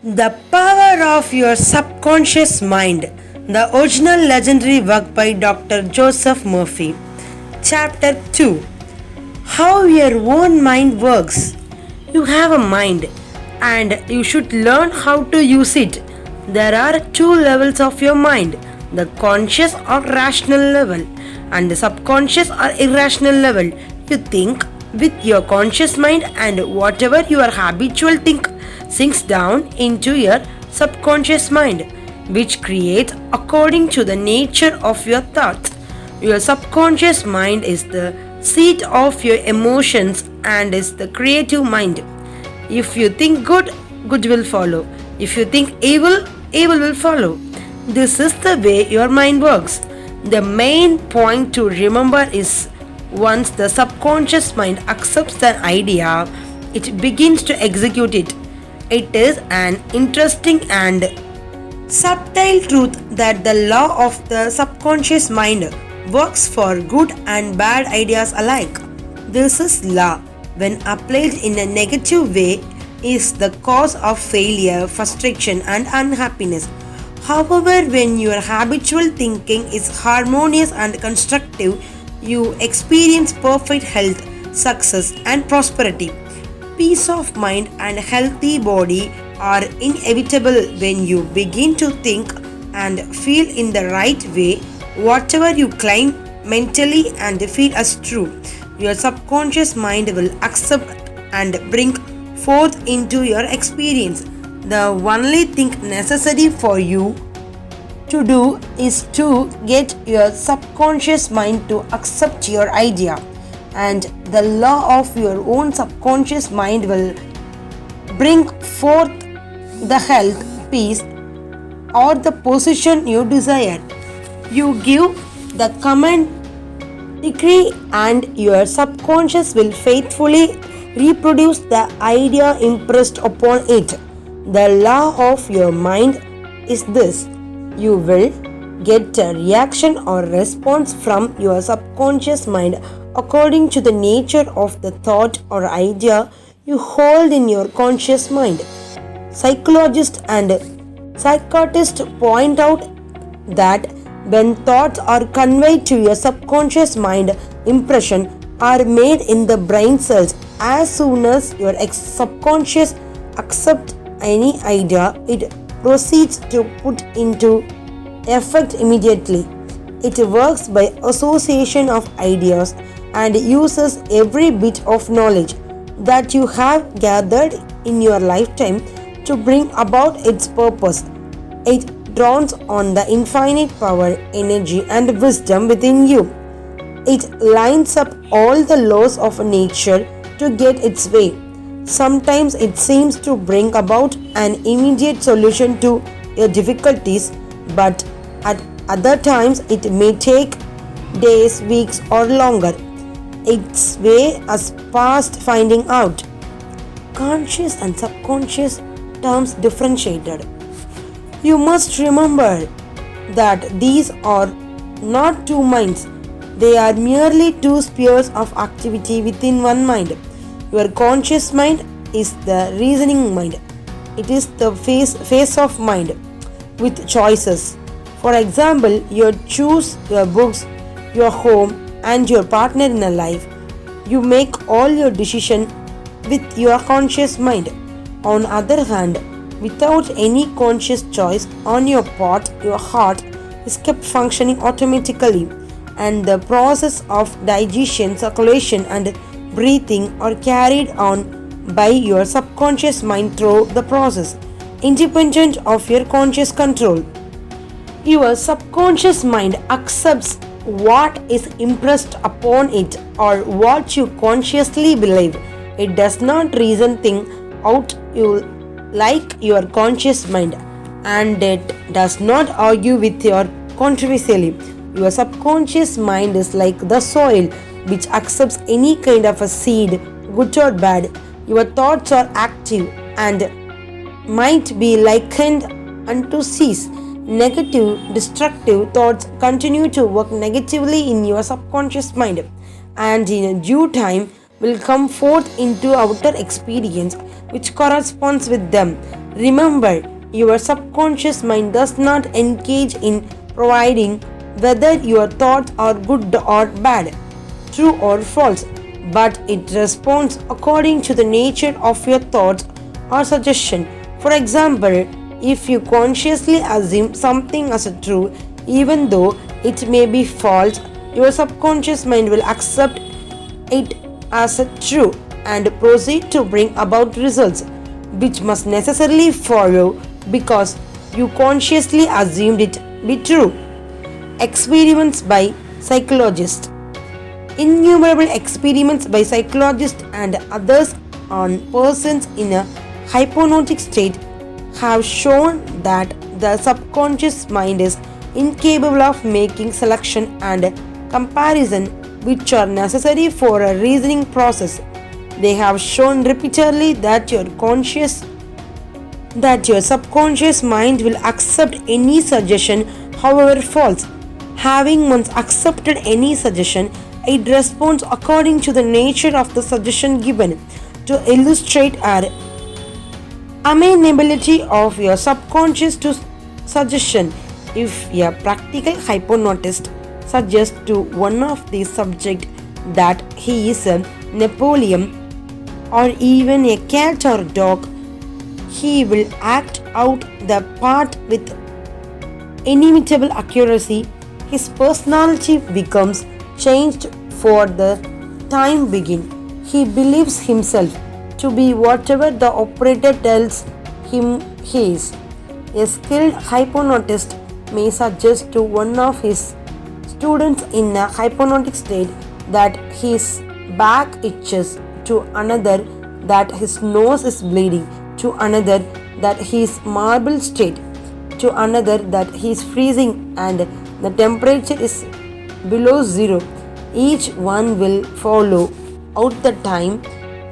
The Power of Your Subconscious Mind. The original legendary work by Dr. Joseph Murphy. Chapter 2. How your own mind works. You have a mind and you should learn how to use it. There are two levels of your mind, the conscious or rational level and the subconscious or irrational level. You think with your conscious mind and whatever your habitual think sinks down into your subconscious mind, which creates according to the nature of your thoughts. Your subconscious mind is the seat of your emotions and is the creative mind. If you think good, good will follow. If you think evil, evil will follow. This is the way your mind works. The main point to remember is once the subconscious mind accepts an idea, it begins to execute it. It is an interesting and subtle truth that the law of the subconscious mind works for good and bad ideas alike. This is law, when applied in a negative way, is the cause of failure, frustration, and unhappiness. However, when your habitual thinking is harmonious and constructive, you experience perfect health, success, and prosperity. Peace of mind and healthy body are inevitable when you begin to think and feel in the right way whatever you claim mentally and feel as true. Your subconscious mind will accept and bring forth into your experience. The only thing necessary for you to do is to get your subconscious mind to accept your idea, and the law of your own subconscious mind will bring forth the health, peace, or the position you desire. You give the command, decree, and your subconscious will faithfully reproduce the idea impressed upon it. The law of your mind is this: you will get a reaction or response from your subconscious mind according to the nature of the thought or idea you hold in your conscious mind. Psychologists and psychiatrists point out that when thoughts are conveyed to your subconscious mind, impressions are made in the brain cells. As soon as your subconscious accepts any idea, it proceeds to put into effect immediately. It works by association of ideas and uses every bit of knowledge that you have gathered in your lifetime to bring about its purpose. It draws on the infinite power, energy, and wisdom within you. It lines up all the laws of nature to get its way. Sometimes it seems to bring about an immediate solution to your difficulties, but at other times it may take days, weeks, or longer. Its way as past finding out. Conscious and subconscious terms differentiated. You must remember that these are not two minds. They are merely two spheres of activity within one mind. Your conscious mind is the reasoning mind. It is the face of mind with choices. For example, you choose your books, your home, and your partner in a life. You make all your decisions with your conscious mind. On the other hand, without any conscious choice on your part, your heart is kept functioning automatically, and the process of digestion, circulation, and breathing are carried on by your subconscious mind through the process, independent of your conscious control. Your subconscious mind accepts what is impressed upon it or what you consciously believe. It does not reason things out you like your conscious mind, and it does not argue with your controversially. Your subconscious mind is like the soil which accepts any kind of a seed, good or bad. Your thoughts are active and might be likened unto seeds. Negative, destructive thoughts continue to work negatively in your subconscious mind, and in due time will come forth into outer experience which corresponds with them. Remember, your subconscious mind does not engage in providing whether your thoughts are good or bad, true or false, but it responds according to the nature of your thoughts or suggestion. For example, if you consciously assume something as a true, even though it may be false, your subconscious mind will accept it as a true and proceed to bring about results which must necessarily follow because you consciously assumed it be true. Experiments by psychologists. Innumerable experiments by psychologists and others on persons in a hypnotic state have shown that the subconscious mind is incapable of making selection and comparison which are necessary for a reasoning process. They have shown repeatedly that your subconscious mind will accept any suggestion, however false. Having once accepted any suggestion, it responds according to the nature of the suggestion given. To illustrate our amenability of your subconscious to suggestion, if a practical hypnotist suggests to one of the subjects that he is a Napoleon or even a cat or dog, he will act out the part with inimitable accuracy. His personality becomes changed for the time being. He believes himself to be whatever the operator tells him he is. A skilled hypnotist may suggest to one of his students in a hypnotic state that his back itches, to another that his nose is bleeding, to another that he is marble state, to another that he is freezing and the temperature is below zero. Each one will follow out the time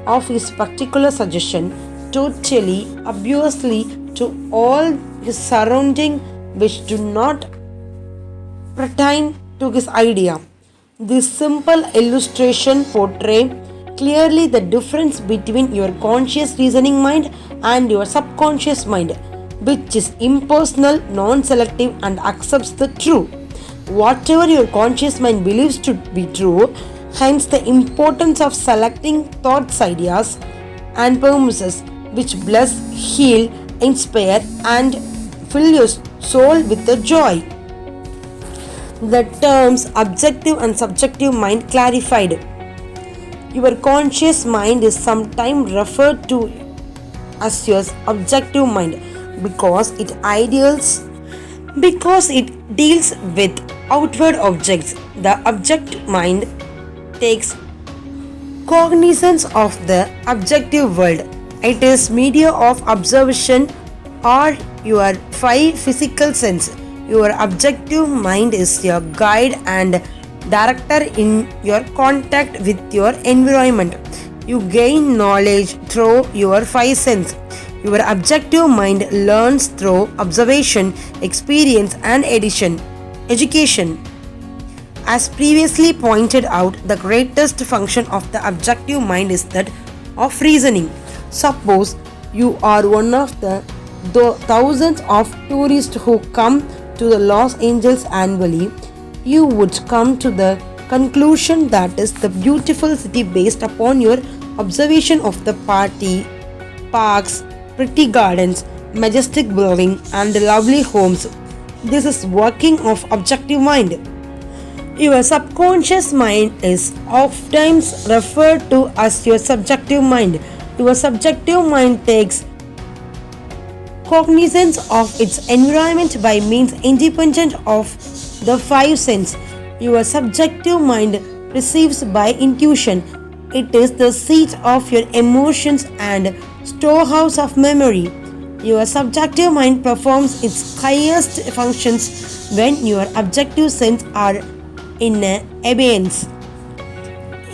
of his particular suggestion totally obviously to all his surrounding which do not pertain to his idea. This simple illustration portrays clearly the difference between your conscious reasoning mind and your subconscious mind, which is impersonal, non-selective and accepts the true. Whatever your conscious mind believes to be true, hence the importance of selecting thoughts, ideas and premises which bless, heal, inspire and fill your soul with the joy. The terms objective and subjective mind clarified. Your conscious mind is sometimes referred to as your objective mind because it deals with outward objects. The object mind takes cognizance of the objective world. It is media of observation or your five physical senses. Your objective mind is your guide and director in your contact with your environment. You gain knowledge through your five senses. Your objective mind learns through observation, experience and education. As previously pointed out, the greatest function of the objective mind is that of reasoning. Suppose you are one of the thousands of tourists who come to the Los Angeles annually. You would come to the conclusion that is the beautiful city based upon your observation of the parks, pretty gardens, majestic buildings and lovely homes. This is working of objective mind. Your subconscious mind is oftentimes referred to as your subjective mind. Your subjective mind takes cognizance of its environment by means independent of the five senses. Your subjective mind perceives by intuition. It is the seat of your emotions and storehouse of memory. Your subjective mind performs its highest functions when your objective senses are in abeyance.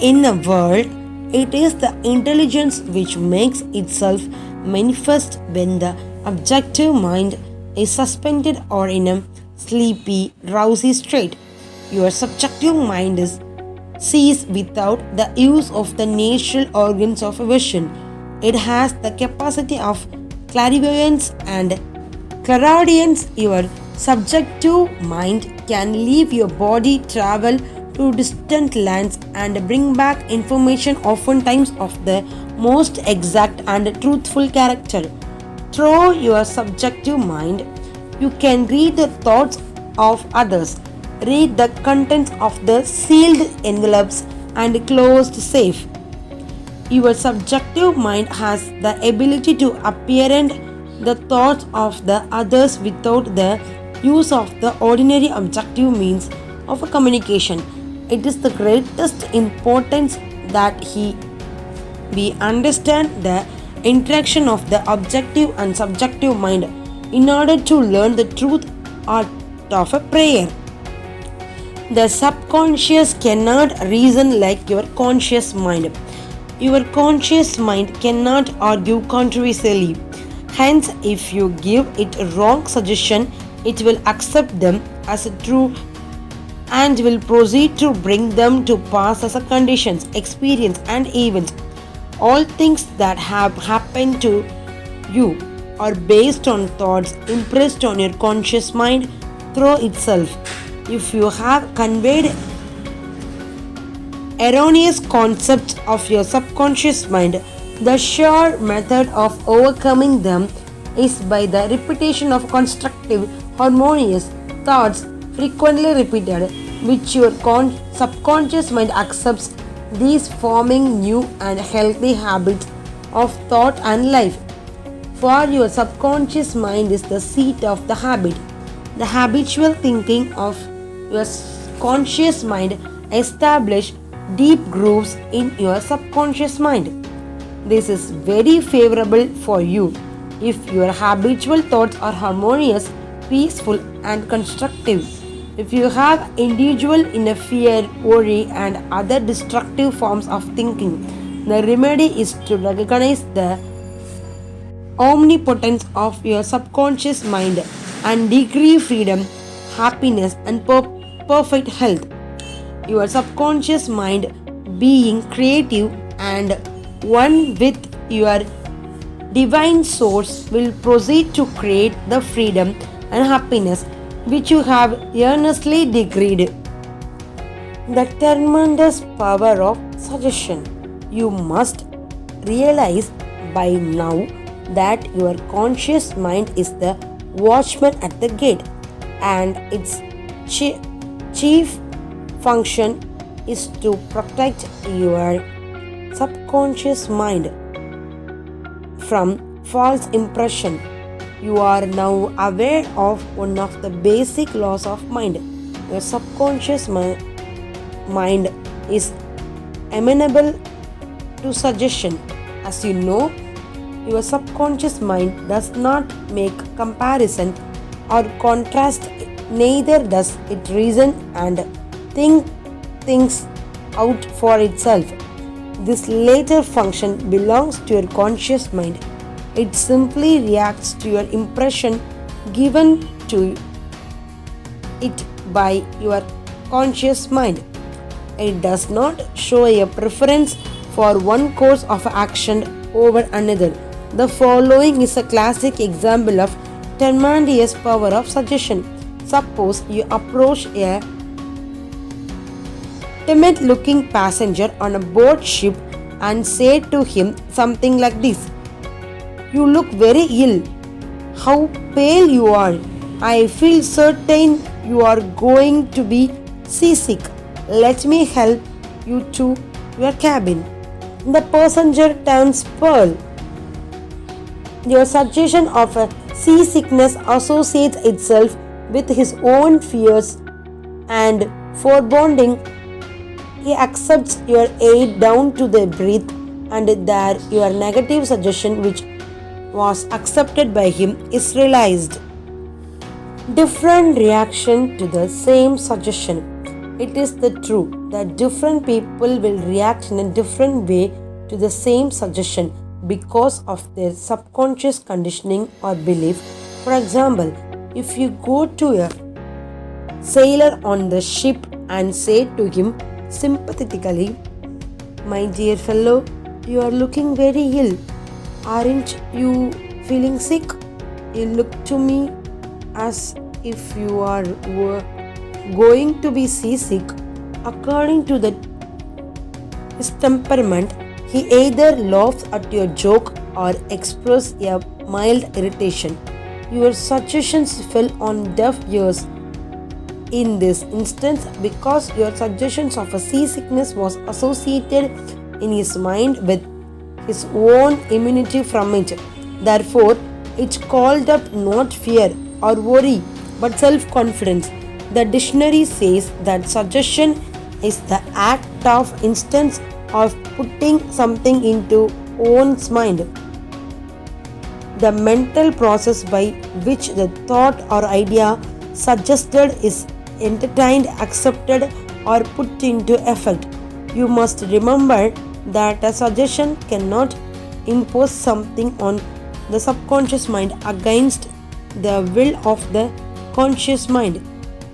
In a word, it is the intelligence which makes itself manifest when the objective mind is suspended or in a sleepy, drowsy state. Your subjective mind sees without the use of the natural organs of vision. It has the capacity of clairvoyance, and clairaudience, your subjective mind can leave your body, travel to distant lands, and bring back information, oftentimes of the most exact and truthful character. Through your subjective mind, you can read the thoughts of others, read the contents of the sealed envelopes and closed safe. Your subjective mind has the ability to apprehend the thoughts of the others without the use of the ordinary objective means of communication. It is the greatest importance that we understand the interaction of the objective and subjective mind in order to learn the truth art of a prayer. The subconscious cannot reason like your conscious mind. Your conscious mind cannot argue controversially. Hence, if you give it a wrong suggestion, it will accept them as true and will proceed to bring them to pass as a conditions, experience, and events. All things that have happened to you are based on thoughts impressed on your conscious mind through itself. If you have conveyed erroneous concepts of your subconscious mind, the sure method of overcoming them is by the repetition of constructive, harmonious thoughts frequently repeated, which your subconscious mind accepts, these forming new and healthy habits of thought and life. For your subconscious mind is the seat of the habit. The habitual thinking of your conscious mind establish deep grooves in your subconscious mind. This is very favorable for you if your habitual thoughts are harmonious, peaceful, and constructive. If you have individual in a fear, worry, and other destructive forms of thinking, the remedy is to recognize the omnipotence of your subconscious mind and decree freedom, happiness, and perfect health. Your subconscious mind, being creative and one with your divine source, will proceed to create the freedom and happiness which you have earnestly decreed. The tremendous power of suggestion. You must realize by now that your conscious mind is the watchman at the gate, and its chief function is to protect your subconscious mind from false impression. You are now aware of one of the basic laws of mind. Your subconscious mind is amenable to suggestion. As you know, your subconscious mind does not make comparison or contrast, neither does it reason and think things out for itself. This later function belongs to your conscious mind. It simply reacts to your impression given to it by your conscious mind. It does not show a preference for one course of action over another. The following is a classic example of tremendous power of suggestion. Suppose you approach a timid looking passenger on a boat ship and say to him something like this: "You look very ill. How pale you are. I feel certain you are going to be seasick. Let me help you to your cabin." The passenger turns pale. Your suggestion of a seasickness associates itself with his own fears and foreboding. He accepts your aid down to the breath, and there your negative suggestion, which was accepted by him, is realized. Different reaction to the same suggestion. It is the truth that different people will react in a different way to the same suggestion because of their subconscious conditioning or belief. For example, if you go to a sailor on the ship and say to him sympathetically, "My dear fellow, you are looking very ill. Aren't you feeling sick? You look to me as if you were going to be seasick. According to his temperament, he either laughs at your joke or expresses a mild irritation. Your suggestions fell on deaf ears in this instance because your suggestions of a seasickness was associated in his mind with his own immunity from it. Therefore, it called up not fear or worry but self-confidence. The dictionary says that suggestion is the act of instance of putting something into one's mind. The mental process by which the thought or idea suggested is entertained, accepted, or put into effect. You must remember that a suggestion cannot impose something on the subconscious mind against the will of the conscious mind.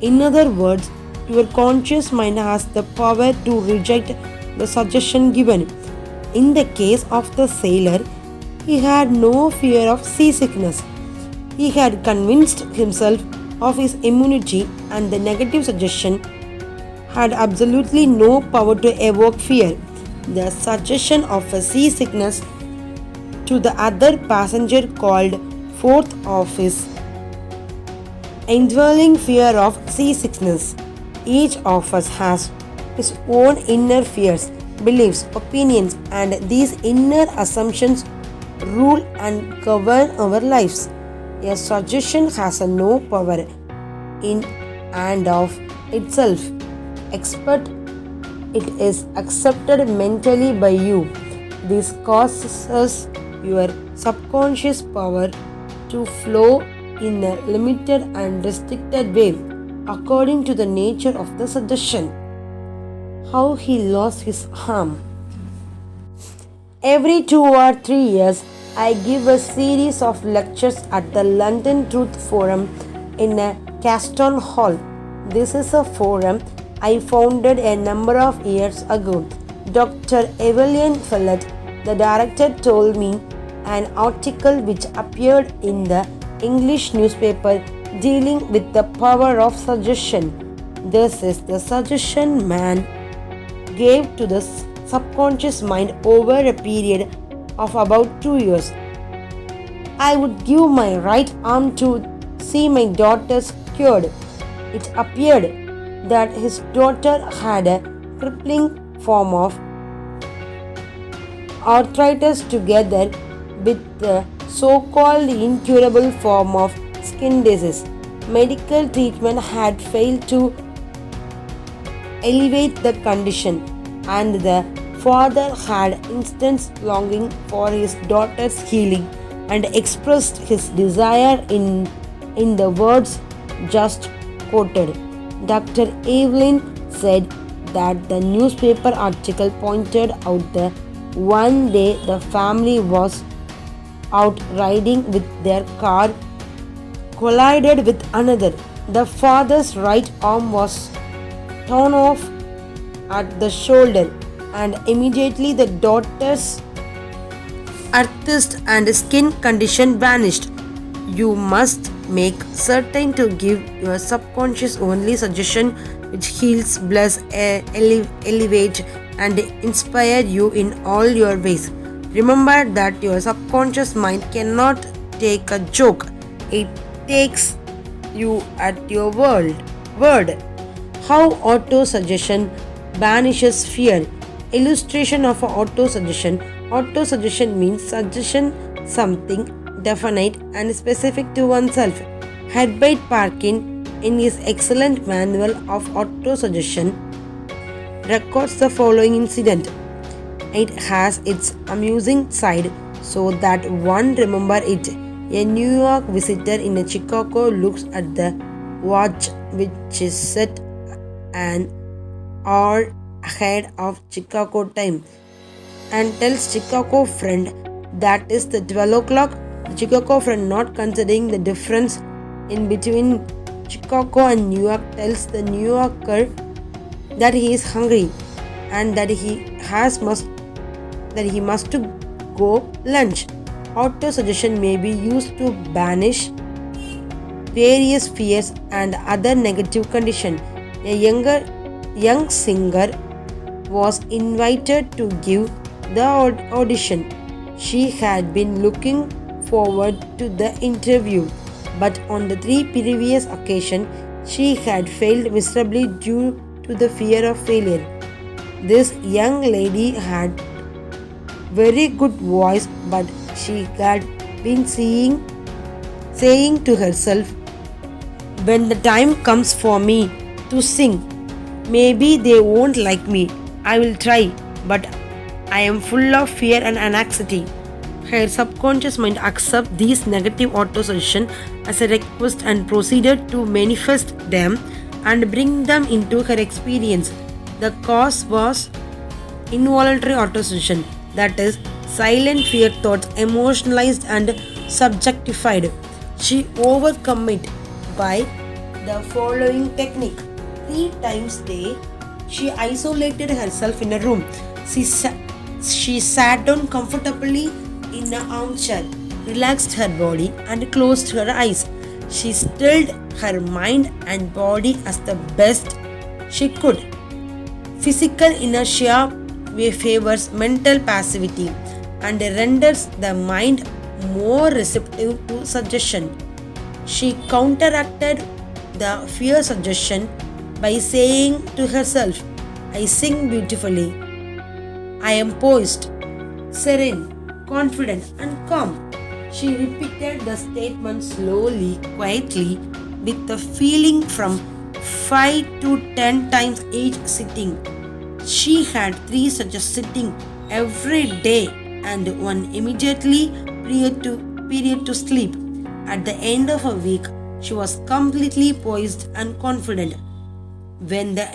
In other words, your conscious mind has the power to reject the suggestion given. In the case of the sailor, he had no fear of seasickness. He had convinced himself of his immunity, and the negative suggestion had absolutely no power to evoke fear. The suggestion of a seasickness to the other passenger called forth of his indwelling fear of seasickness. Each of us has his own inner fears, beliefs, opinions, and these inner assumptions rule and govern our lives. A suggestion has no power in and of itself, except it is accepted mentally by you. This causes your subconscious power to flow in a limited and restricted way according to the nature of the suggestion. How he lost his arm. Every 2 or 3 years, I give a series of lectures at the London Truth Forum in a Caston Hall. This is a forum I founded a number of years ago. Dr. Evelyn Follett, the director, told me an article which appeared in the English newspaper dealing with the power of suggestion. This is the suggestion man gave to the subconscious mind over a period of about 2 years. I would give my right arm to see my daughter's cured. It appeared that his daughter had a crippling form of arthritis together with the so-called incurable form of skin disease. Medical treatment had failed to alleviate the condition, and the father had instant longing for his daughter's healing and expressed his desire in the words just quoted. Dr. Evelyn said that the newspaper article pointed out that one day the family was out riding with their car, collided with another. The father's right arm was torn off at the shoulder, and immediately the daughter's arthritis and skin condition vanished. You must make certain to give your subconscious only suggestion which heals, bless, elevate, and inspire you in all your ways. Remember that your subconscious mind cannot take a joke. It takes you at your word. How auto-suggestion banishes fear. Illustration of auto-suggestion. Auto-suggestion means suggestion something definite and specific to oneself. Herbert Parkin, in his excellent manual of auto-suggestion, records the following incident. It has its amusing side so that one remember it. A New York visitor in a Chicago looks at the watch which is set an hour ahead of Chicago time and tells Chicago friend that is the 12 o'clock. The Chicago friend, not considering the difference in between Chicago and New York, tells the New Yorker that he is hungry and that he must to go lunch. Auto-suggestion may be used to banish various fears and other negative conditions. A young singer was invited to give the audition. She had been looking forward to the interview, but on the three previous occasions, she had failed miserably due to the fear of failure. This young lady had very good voice, but she had been saying to herself, when the time comes for me to sing, maybe they won't like me. I will try, but I am full of fear and anxiety. Her subconscious mind accepted these negative autosuggestions as a request and proceeded to manifest them and bring them into her experience. The cause was involuntary autosuggestion, that is, silent fear thoughts emotionalized and subjectified. She overcome it by the following technique. 3 times a day, she isolated herself in a room. She sat down comfortably in an armchair, relaxed her body and closed her eyes. She stilled her mind and body as the best she could. Physical inertia favors mental passivity and renders the mind more receptive to suggestion. She counteracted the fear suggestion by saying to herself, I sing beautifully. I am poised, serene, confident, and calm. She repeated the statement slowly, quietly, with the feeling from 5 to 10 times each sitting. She had 3 such a sitting every day and one immediately period to sleep. At the end of a week, she was completely poised and confident. When the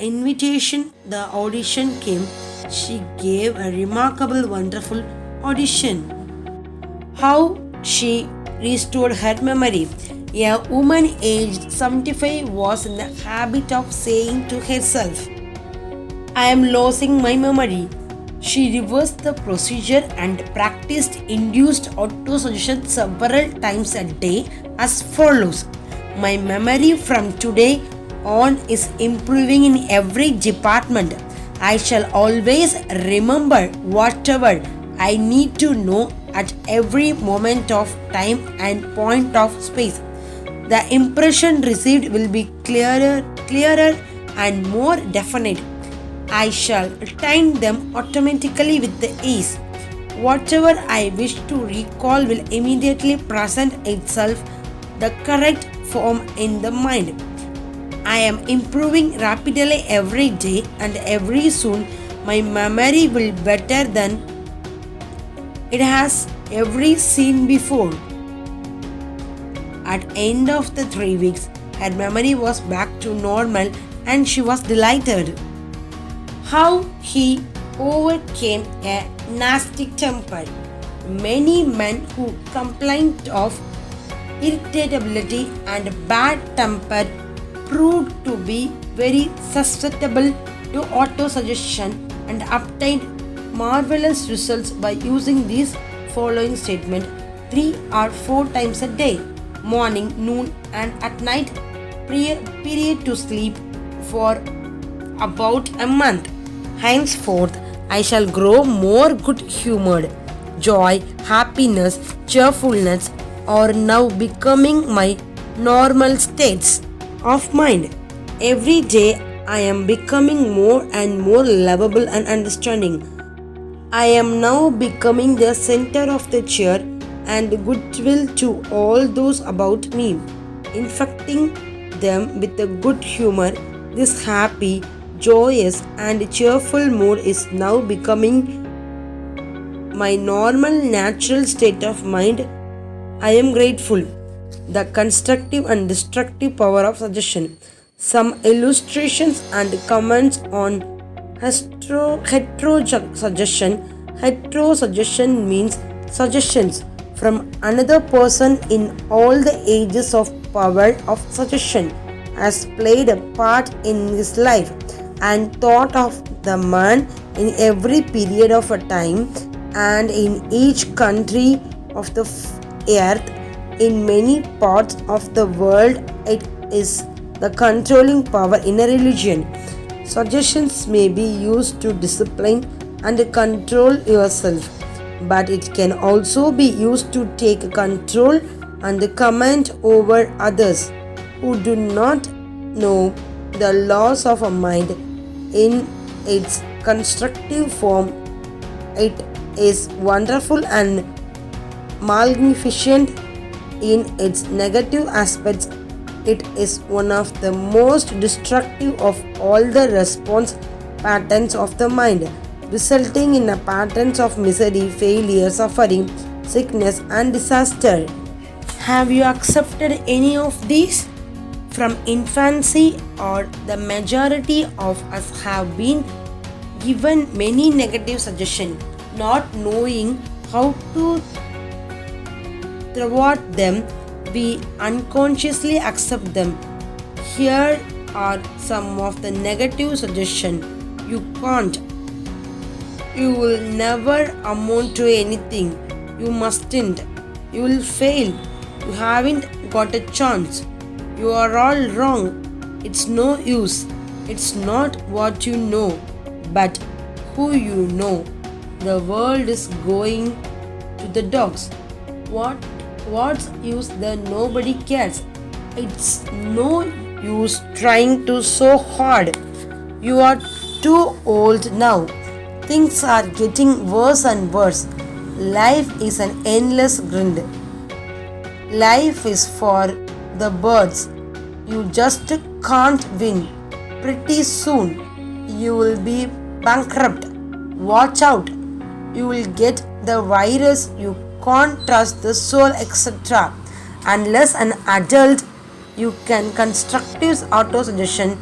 audition came, she gave a remarkable, wonderful audition. How she restored her memory. A woman aged 75 was in the habit of saying to herself, I am losing my memory. She reversed the procedure and practiced induced autosuggestion several times a day as follows. My memory from today on is improving in every department. I shall always remember whatever I need to know at every moment of time and point of space. The impression received will be clearer and more definite. I shall retain them automatically with the ease. Whatever I wish to recall will immediately present itself the correct form in the mind. I am improving rapidly every day and every soon my memory will be better than it has ever seen before. At end of the 3 weeks, her memory was back to normal and she was delighted. How he overcame a nasty temper. Many men who complained of irritability and bad temper proved to be very susceptible to autosuggestion and obtained marvelous results by using these following statement 3 or 4 times a day, morning, noon and at night, period to sleep for about a month. Henceforth, I shall grow more good-humored. Joy, happiness, cheerfulness are now becoming my normal states of mind. Every day, I am becoming more and more lovable and understanding. I am now becoming the center of the cheer and goodwill to all those about me, infecting them with a good humor. This happy, joyous and cheerful mood is now becoming my normal natural state of mind. I am grateful. The constructive and destructive power of suggestion. Some illustrations and comments on heterosuggestion. Heterosuggestion means suggestions from another person in all the ages of power of suggestion has played a part in his life and thought of the man in every period of a time and in each country of the earth. In many parts of the world, it is the controlling power in a religion. Suggestions may be used to discipline and control yourself, but it can also be used to take control and command over others who do not know the laws of a mind in its constructive form. It is wonderful and magnificent in its negative aspects. It is one of the most destructive of all the response patterns of the mind, resulting in a patterns of misery, failure, suffering, sickness, and disaster. Have you accepted any of these? From infancy, or the majority of us have been given many negative suggestions, not knowing how to thwart them, we unconsciously accept them. Here are some of the negative suggestions. You can't. You will never amount to anything. You mustn't. You will fail. You haven't got a chance. You are all wrong. It's no use. It's not what you know, but who you know. The world is going to the dogs. What's use that nobody cares? It's no use trying to so hard. You are too old now. Things are getting worse and worse. Life is an endless grind. Life is for the birds. You just can't win. Pretty soon you will be bankrupt. Watch out. You will get the virus. You can't trust the soul, etc. Unless an adult, you can constructive autosuggestion,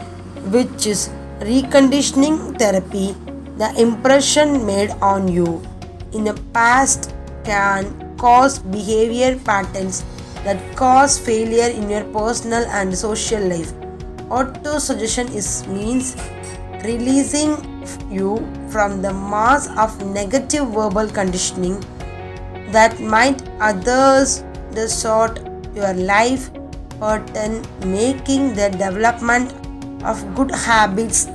which is reconditioning therapy. The impression made on you in the past can cause behavior patterns that cause failure in your personal and social life. Autosuggestion means releasing you from the mass of negative verbal conditioning that might others distort your life pattern, making the development of good habits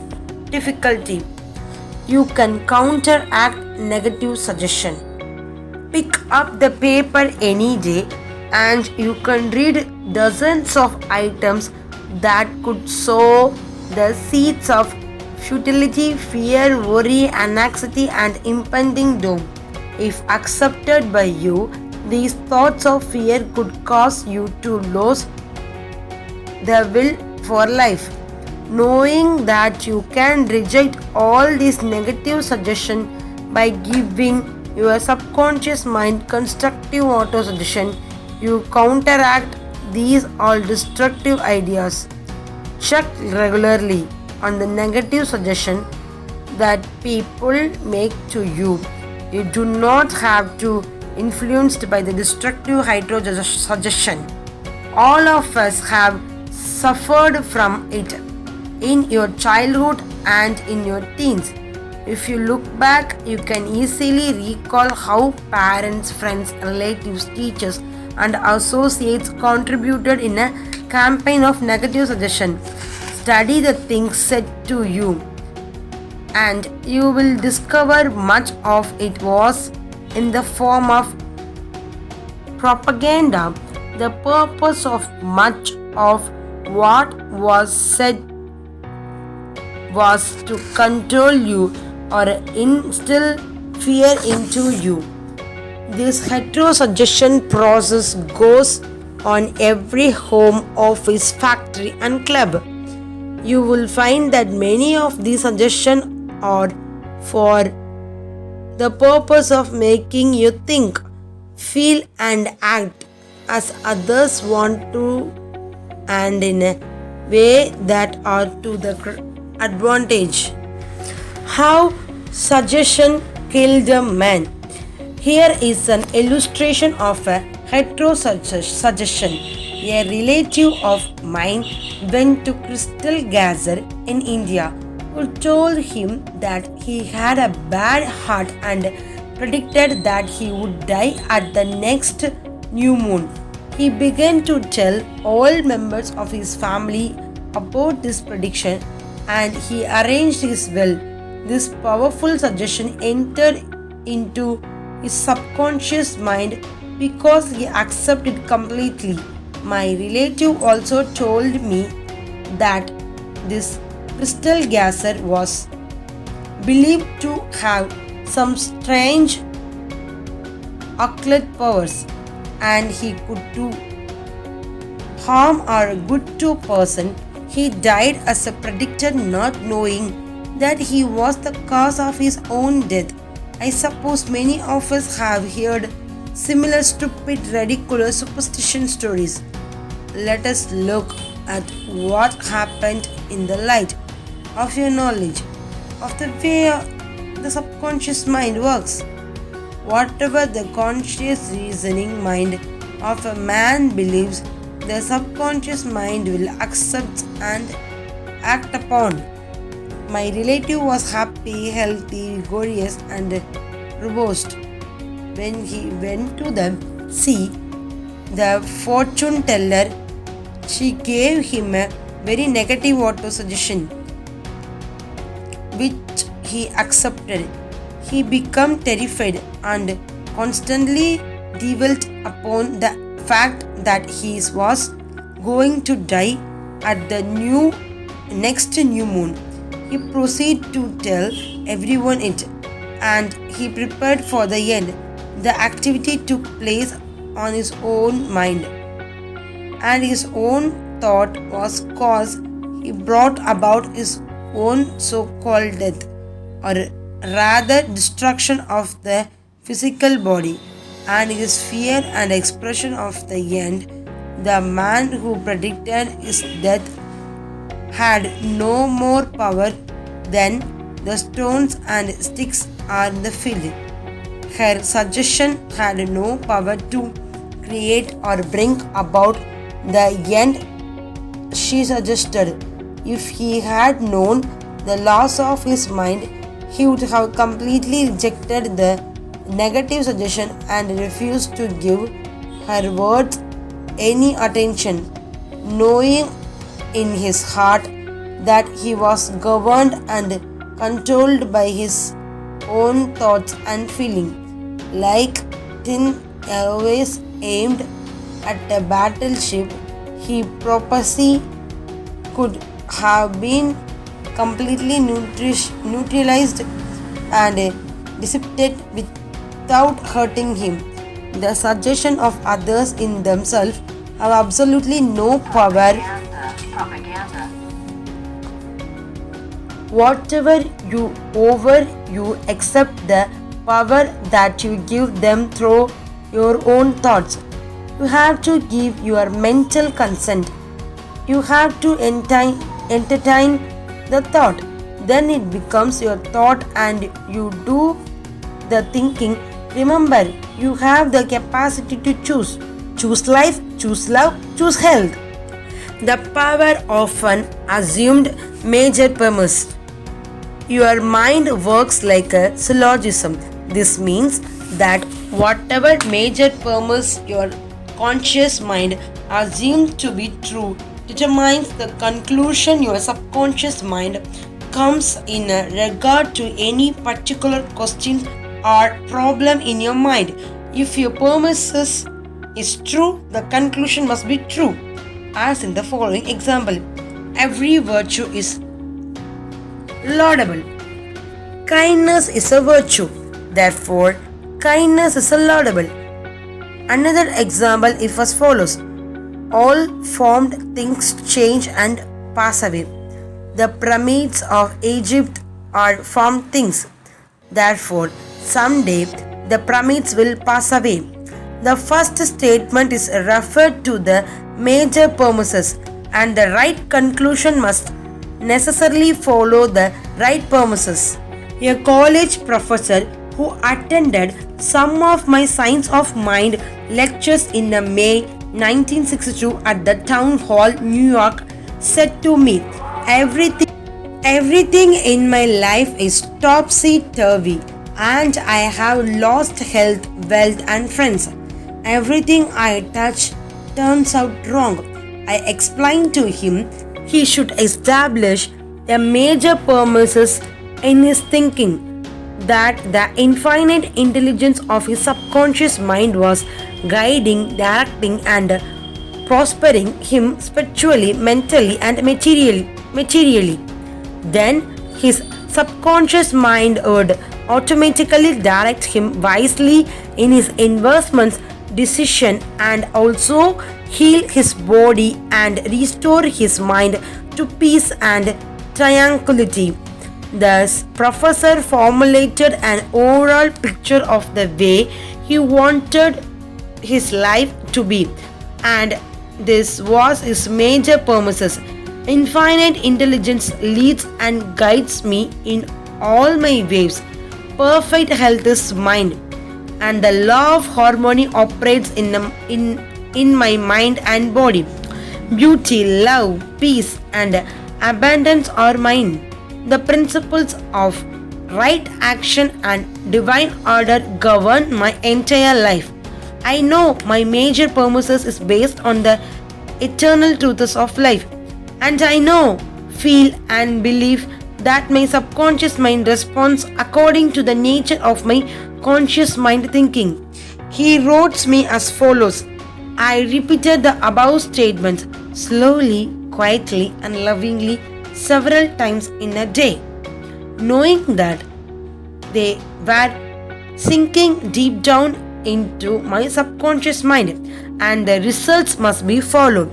difficulty. You can counteract negative suggestion. Pick up the paper any day and you can read dozens of items that could sow the seeds of futility, fear, worry, anxiety, and impending doom. If accepted by you, these thoughts of fear could cause you to lose the will for life. Knowing that you can reject all these negative suggestions by giving your subconscious mind constructive autosuggestion, you counteract these all destructive ideas. Check regularly on the negative suggestion that people make to you. You do not have to influenced by the destructive suggestion. All of us have suffered from it in your childhood and in your teens. If you look back, you can easily recall how parents, friends, relatives, teachers, and associates contributed in a campaign of negative suggestion. Study the things said to you, and you will discover much of it was in the form of propaganda. The purpose of much of what was said was to control you or instill fear into you. This heterosuggestion process goes on every home, office, factory, and club. You will find that many of these suggestions are for the purpose of making you think, feel, and act as others want to, and in a way that are to the advantage. How suggestion killed a man. Here is an illustration of a heterosuggestion. A relative of mine went to Crystal Gazer in India, who told him that he had a bad heart and predicted that he would die at the next new moon. He began to tell all members of his family about this prediction and he arranged his will. This powerful suggestion entered into his subconscious mind because he accepted it completely. My relative also told me that this crystal gazer was believed to have some strange occult powers and he could do harm or good to a person. He died as a predictor, not knowing that he was the cause of his own death. I suppose many of us have heard similar stupid, ridiculous superstition stories. Let us look at what happened in the light of your knowledge of the way the subconscious mind works. Whatever the conscious reasoning mind of a man believes, the subconscious mind will accept and act upon. My relative was happy, healthy, vigorous, and robust. When he went to the fortune teller, she gave him a very negative auto suggestion, which he accepted. He became terrified and constantly dwelt upon the fact that he was going to die at the next new moon. He proceeded to tell everyone it, and he prepared for the end. The activity took place on his own mind, and his own thought was cause he brought about his own so-called death, or rather destruction of the physical body, and his fear and expression of the end. The man who predicted his death had no more power than the stones and sticks on the field. Her suggestion had no power to create or bring about the end she suggested. If he had known the laws of his mind, he would have completely rejected the negative suggestion and refused to give her words any attention, knowing in his heart that he was governed and controlled by his own thoughts and feelings. Like tin always aimed at a battleship, his prophecy could have been completely neutralized and dissipated without hurting him. The suggestion of others in themselves have absolutely no power. Whatever you accept the power that you give them through your own thoughts. You have to give your mental consent. You have to entertain the thought. Then it becomes your thought and you do the thinking. Remember, you have the capacity to choose. Choose life, choose love, choose health. The power often assumed major premise. Your mind works like a syllogism. This means that whatever major premise your conscious mind assumes to be true determines the conclusion your subconscious mind comes in regard to any particular question or problem in your mind. If your premise is true, the conclusion must be true. As in the following example, every virtue is laudable. Kindness is a virtue. Therefore, kindness is a laudable. Another example is as follows. All formed things change and pass away. The pyramids of Egypt are formed things. Therefore, someday the pyramids will pass away. The first statement is referred to the major premises, and the right conclusion must necessarily follow the right premises. A college professor who attended some of my Science of Mind lectures in May 1962 at the Town Hall, New York, said to me, Everything in my life is topsy-turvy. and I have lost health, wealth, and friends. Everything I touch turns out wrong. I explained to him he should establish a major premises in his thinking, that the infinite intelligence of his subconscious mind was guiding, directing, and prospering him spiritually, mentally, and materially. Then his subconscious mind would automatically direct him wisely in his investments decision, and also heal his body and restore his mind to peace and tranquility. Thus, Professor formulated an overall picture of the way he wanted his life to be, and this was his major premises. Infinite intelligence leads and guides me in all my ways. Perfect health is mine, and the law of harmony operates in my mind and body. Beauty, love, peace, and abundance are mine. The principles of right action and divine order govern my entire life. I know my major premises is based on the eternal truths of life, and I know, feel, and believe that my subconscious mind responds according to the nature of my conscious mind thinking. He wrote me as follows. I repeated the above statements slowly, quietly, and lovingly several times in a day, knowing that they were sinking deep down into my subconscious mind, and the results must be followed.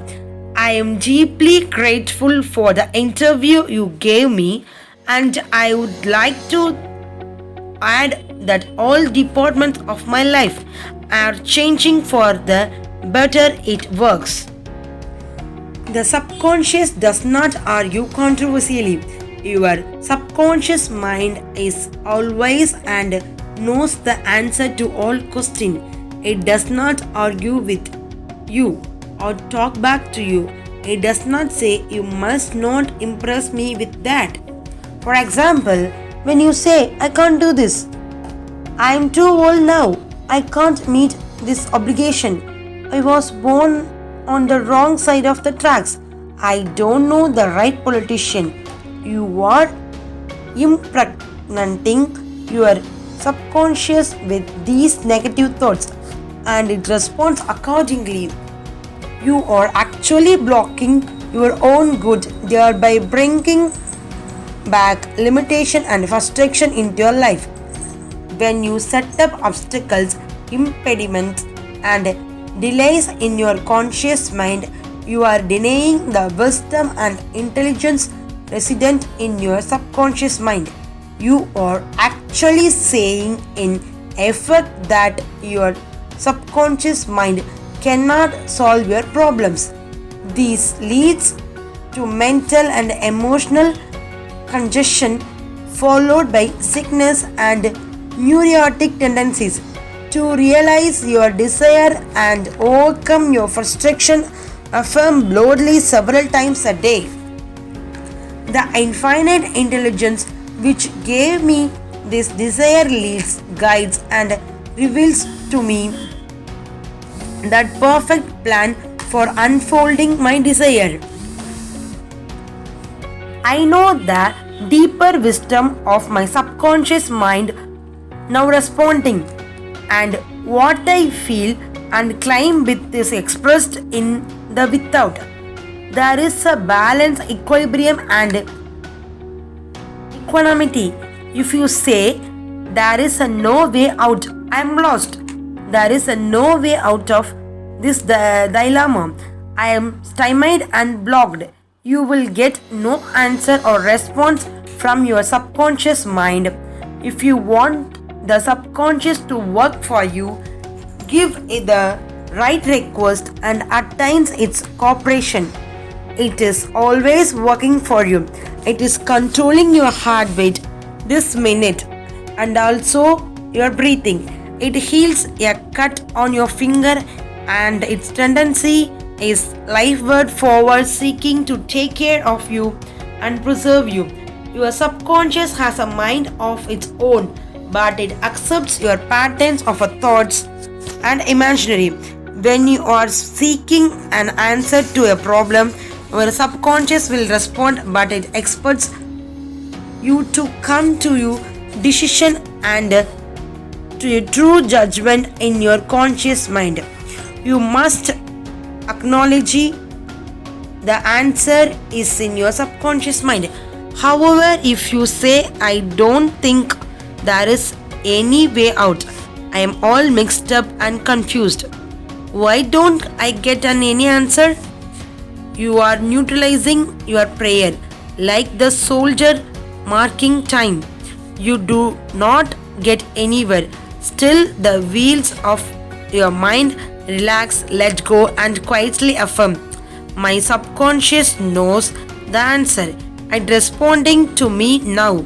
I am deeply grateful for the interview you gave me, and I would like to add that all departments of my life are changing for the better. It works. The subconscious does not argue controversially. Your subconscious mind is always and knows the answer to all questions. It does not argue with you or talk back to you. It does not say you must not impress me with that. For example, when you say, I can't do this, I am too old now, I can't meet this obligation, I was born on the wrong side of the tracks, I don't know the right politician. You are impregnating your subconscious with these negative thoughts, and it responds accordingly. You are actually blocking your own good, thereby bringing back limitation and frustration into your life. When you set up obstacles, impediments, and delays in your conscious mind, you are denying the wisdom and intelligence resident in your subconscious mind. You are actually saying, in effect, that your subconscious mind cannot solve your problems. This leads to mental and emotional congestion, followed by sickness and neurotic tendencies. To realize your desire and overcome your frustration, affirm boldly several times a day. The infinite intelligence which gave me this desire leads, guides, and reveals to me that perfect plan for unfolding my desire. I know the deeper wisdom of my subconscious mind now responding, and what I feel and claim with is expressed in the without. There is a balance, equilibrium, and equanimity. If you say there is a no way out, I am lost. There is a no way out of this dilemma. I am stymied and blocked. You will get no answer or response from your subconscious mind. If you want the subconscious to work for you, give it the right request and attains its cooperation. It is always working for you. It is controlling your heart rate this minute and also your breathing. It heals a cut on your finger, and its tendency is lifeward forward, seeking to take care of you and preserve you. Your subconscious has a mind of its own, but it accepts your patterns of thoughts and imaginary. When you are seeking an answer to a problem, your subconscious will respond, but it expects you to come to your decision and to a true judgment in your conscious mind. You must acknowledge the answer is in your subconscious mind. However, if you say, I don't think there is any way out, I am all mixed up and confused, why don't I get any answer? You are neutralizing your prayer like the soldier marking time. You do not get anywhere. Still, the wheels of your mind relax, let go, and quietly affirm, my subconscious knows the answer and responding to me now.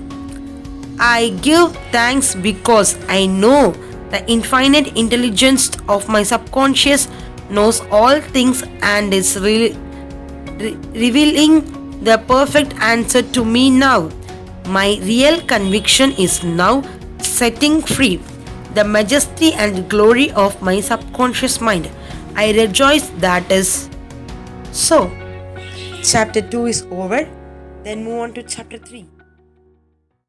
I give thanks because I know the infinite intelligence of my subconscious knows all things and is revealing the perfect answer to me now. My real conviction is now setting free the majesty and glory of my subconscious mind. I rejoice that is so. Chapter 2 is over. Then move on to chapter 3.